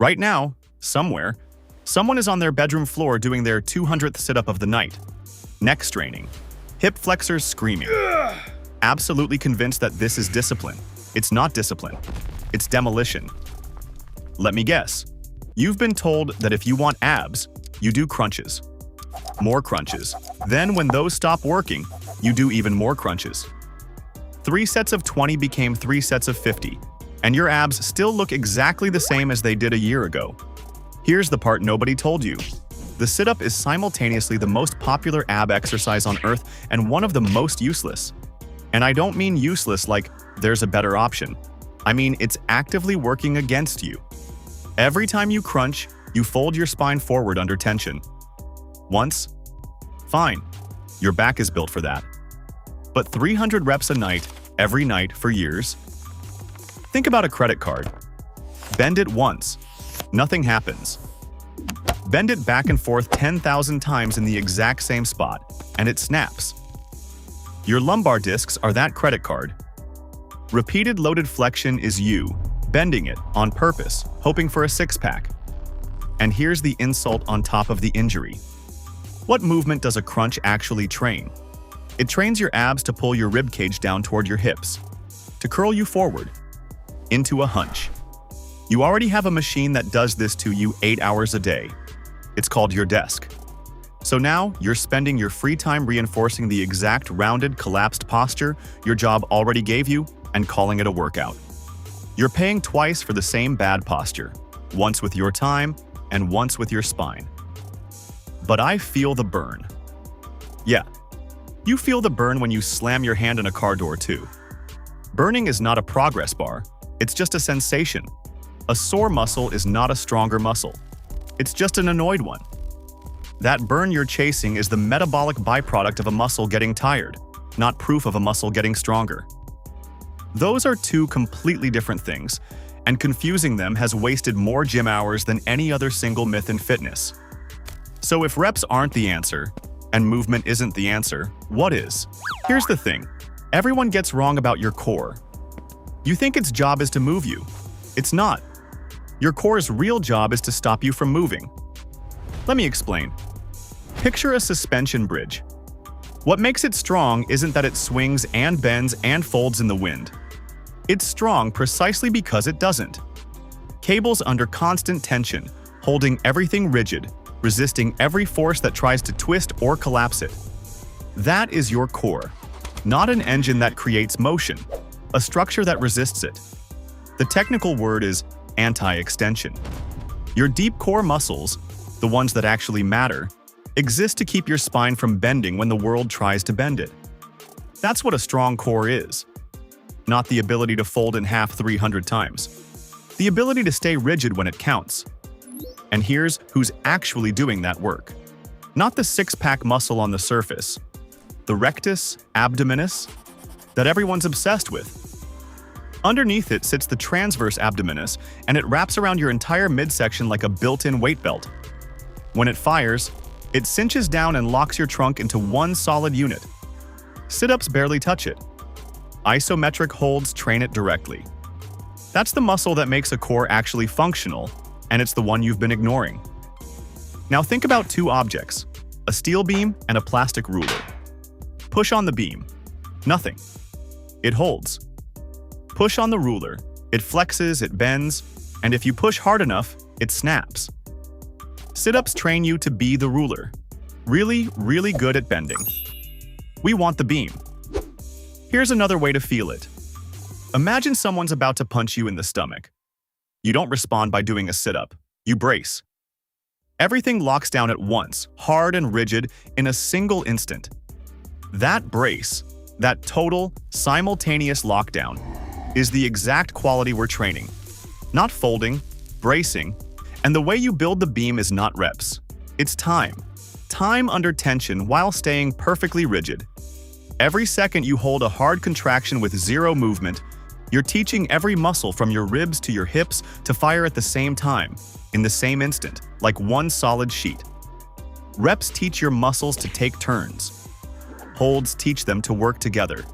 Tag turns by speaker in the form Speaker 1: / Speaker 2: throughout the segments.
Speaker 1: Right now, somewhere, someone is on their bedroom floor doing their 200th sit-up of the night. Neck straining. Hip flexors screaming. Absolutely convinced that this is discipline. It's not discipline. It's demolition. Let me guess. You've been told that if you want abs, you do crunches. More crunches. Then when those stop working, you do even more crunches. 3 sets of 20 became 3 sets of 50, and your abs still look exactly the same as they did a year ago. Here's the part nobody told you. The sit-up is simultaneously the most popular ab exercise on earth and one of the most useless. And I don't mean useless like there's a better option. I mean it's actively working against you. Every time you crunch, you fold your spine forward under tension. Once? Fine. Your back is built for that. But 300 reps a night, every night for years? Think about a credit card. Bend it once. Nothing happens. Bend it back and forth 10,000 times in the exact same spot, and it snaps. Your lumbar discs are that credit card. Repeated loaded flexion is you, bending it on purpose, hoping for a six-pack. And here's the insult on top of the injury. What movement does a crunch actually train? It trains your abs to pull your rib cage down toward your hips, to curl you forward, into a hunch. You already have a machine that does this to you 8 hours a day. It's called your desk. So now you're spending your free time reinforcing the exact rounded, collapsed posture your job already gave you and calling it a workout. You're paying twice for the same bad posture, once with your time and once with your spine. But I feel the burn. Yeah, you feel the burn when you slam your hand in a car door too. Burning is not a progress bar, it's just a sensation. A sore muscle is not a stronger muscle. It's just an annoyed one. That burn you're chasing is the metabolic byproduct of a muscle getting tired, not proof of a muscle getting stronger. Those are two completely different things, and confusing them has wasted more gym hours than any other single myth in fitness. So if reps aren't the answer, and movement isn't the answer, what is? Here's the thing. Everyone gets wrong about your core. You think its job is to move you. It's not. Your core's real job is to stop you from moving. Let me explain. Picture a suspension bridge. What makes it strong isn't that it swings and bends and folds in the wind. It's strong precisely because it doesn't. Cables under constant tension, holding everything rigid, resisting every force that tries to twist or collapse it. That is your core, not an engine that creates motion, a structure that resists it. The technical word is anti-extension. Your deep core muscles, the ones that actually matter, exist to keep your spine from bending when the world tries to bend it. That's what a strong core is. Not the ability to fold in half 300 times. The ability to stay rigid when it counts. And here's who's actually doing that work. Not the six-pack muscle on the surface, the rectus abdominis that everyone's obsessed with. Underneath it sits the transverse abdominis, and it wraps around your entire midsection like a built-in weight belt. When it fires, it cinches down and locks your trunk into one solid unit. Sit-ups barely touch it. Isometric holds train it directly. That's the muscle that makes a core actually functional, and it's the one you've been ignoring. Now think about two objects, a steel beam and a plastic ruler. Push on the beam. Nothing. It holds. Push on the ruler. It flexes, it bends, and if you push hard enough, it snaps. Sit-ups train you to be the ruler. Really, really good at bending. We want the beam. Here's another way to feel it. Imagine someone's about to punch you in the stomach. You don't respond by doing a sit-up. You brace. Everything locks down at once, hard and rigid, in a single instant. That brace, that total, simultaneous lockdown, is the exact quality we're training. Not folding, bracing, and the way you build the beam is not reps. It's time. Time under tension while staying perfectly rigid. Every second you hold a hard contraction with zero movement, you're teaching every muscle from your ribs to your hips to fire at the same time, in the same instant, like one solid sheet. Reps teach your muscles to take turns. Holds teach them to work together.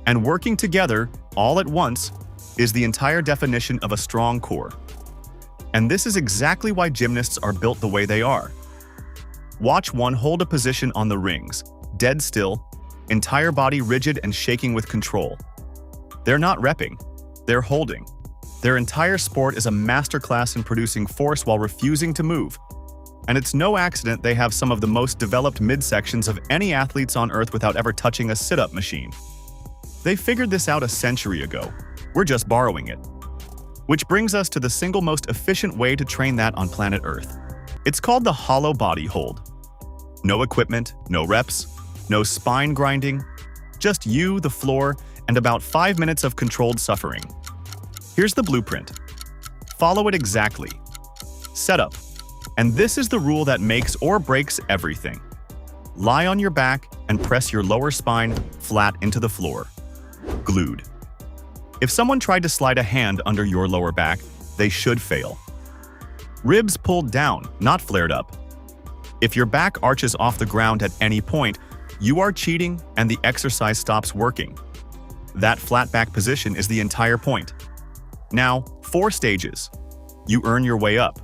Speaker 1: And working together, all at once, is the entire definition of a strong core. And this is exactly why gymnasts are built the way they are. Watch one hold a position on the rings, dead still, entire body rigid and shaking with control. They're not repping, they're holding. Their entire sport is a masterclass in producing force while refusing to move. And it's no accident they have some of the most developed midsections of any athletes on Earth without ever touching a sit-up machine. They figured this out a century ago. We're just borrowing it. Which brings us to the single most efficient way to train that on planet Earth. It's called the hollow body hold. No equipment, no reps, no spine grinding, just you, the floor, and about 5 minutes of controlled suffering. Here's the blueprint. Follow it exactly. Setup. And this is the rule that makes or breaks everything. Lie on your back and press your lower spine flat into the floor. Glued. If someone tried to slide a hand under your lower back, they should fail. Ribs pulled down, not flared up. If your back arches off the ground at any point, you are cheating and the exercise stops working. That flat back position is the entire point. Now, 4 stages. You earn your way up.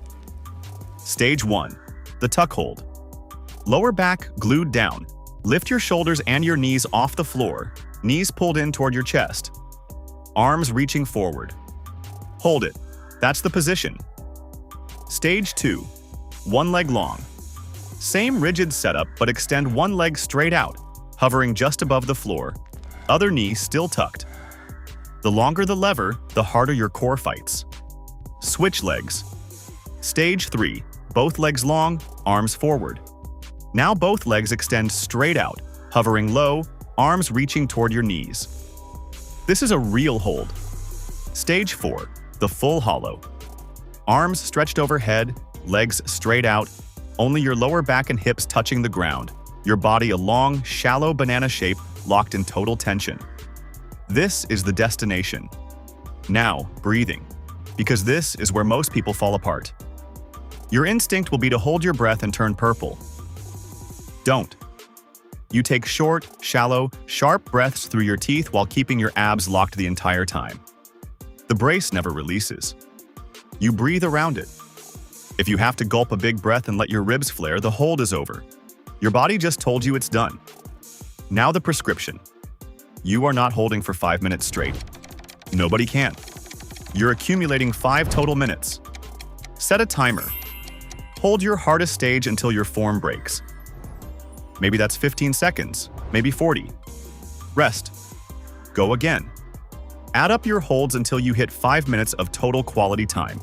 Speaker 1: Stage 1. The tuck hold. Lower back glued down. Lift your shoulders and your knees off the floor, knees pulled in toward your chest. Arms reaching forward. Hold it. That's the position. Stage 2. One leg long. Same rigid setup, but extend one leg straight out, hovering just above the floor, other knee still tucked. The longer the lever, the harder your core fights. Switch legs. Stage 3. Both legs long, arms forward. Now both legs extend straight out, hovering low, arms reaching toward your knees. This is a real hold. Stage 4. The full hollow. Arms stretched overhead, legs straight out, only your lower back and hips touching the ground, your body a long, shallow banana shape locked in total tension. This is the destination. Now, breathing, because this is where most people fall apart. Your instinct will be to hold your breath and turn purple. Don't. You take short, shallow, sharp breaths through your teeth while keeping your abs locked the entire time. The brace never releases. You breathe around it. If you have to gulp a big breath and let your ribs flare, the hold is over. Your body just told you it's done. Now the prescription. You are not holding for 5 minutes straight. Nobody can. You're accumulating 5 total minutes. Set a timer. Hold your hardest stage until your form breaks. Maybe that's 15 seconds, maybe 40. Rest. Go again. Add up your holds until you hit 5 minutes of total quality time.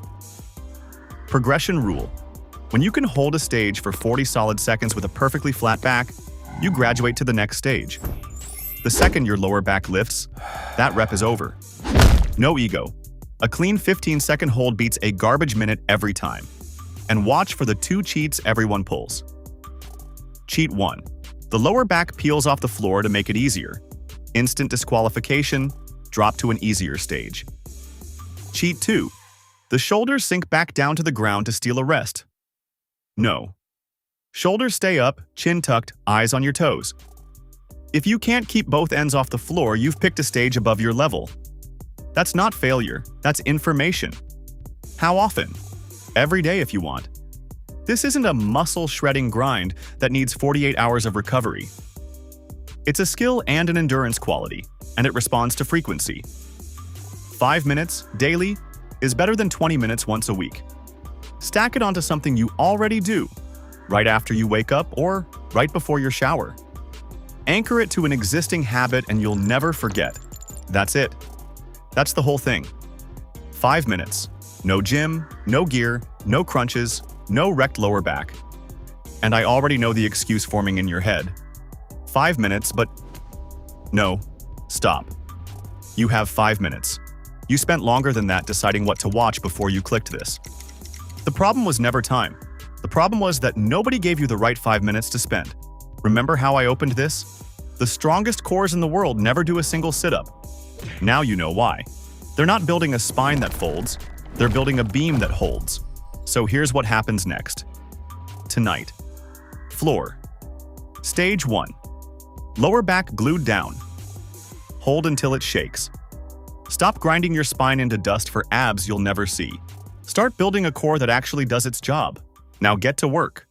Speaker 1: Progression rule. When you can hold a stage for 40 solid seconds with a perfectly flat back, you graduate to the next stage. The second your lower back lifts, that rep is over. No ego. A clean 15-second hold beats a garbage minute every time. And watch for the 2 cheats everyone pulls. Cheat 1. The lower back peels off the floor to make it easier. Instant disqualification, drop to an easier stage. Cheat 2. The shoulders sink back down to the ground to steal a rest. No. Shoulders stay up, chin tucked, eyes on your toes. If you can't keep both ends off the floor, you've picked a stage above your level. That's not failure, that's information. How often? Every day if you want. This isn't a muscle-shredding grind that needs 48 hours of recovery. It's a skill and an endurance quality, and it responds to frequency. 5 minutes, daily, is better than 20 minutes once a week. Stack it onto something you already do, right after you wake up or right before your shower. Anchor it to an existing habit and you'll never forget. That's it. That's the whole thing. 5 minutes. No gym, no gear, no crunches, no wrecked lower back. And I already know the excuse forming in your head. 5 minutes, but no, stop. You have 5 minutes. You spent longer than that deciding what to watch before you clicked this. The problem was never time. The problem was that nobody gave you the right 5 minutes to spend. Remember how I opened this? The strongest cores in the world never do a single sit-up. Now you know why. They're not building a spine that folds, they're building a beam that holds. So here's what happens next. Tonight. Floor. Stage 1. Lower back glued down. Hold until it shakes. Stop grinding your spine into dust for abs you'll never see. Start building a core that actually does its job. Now get to work.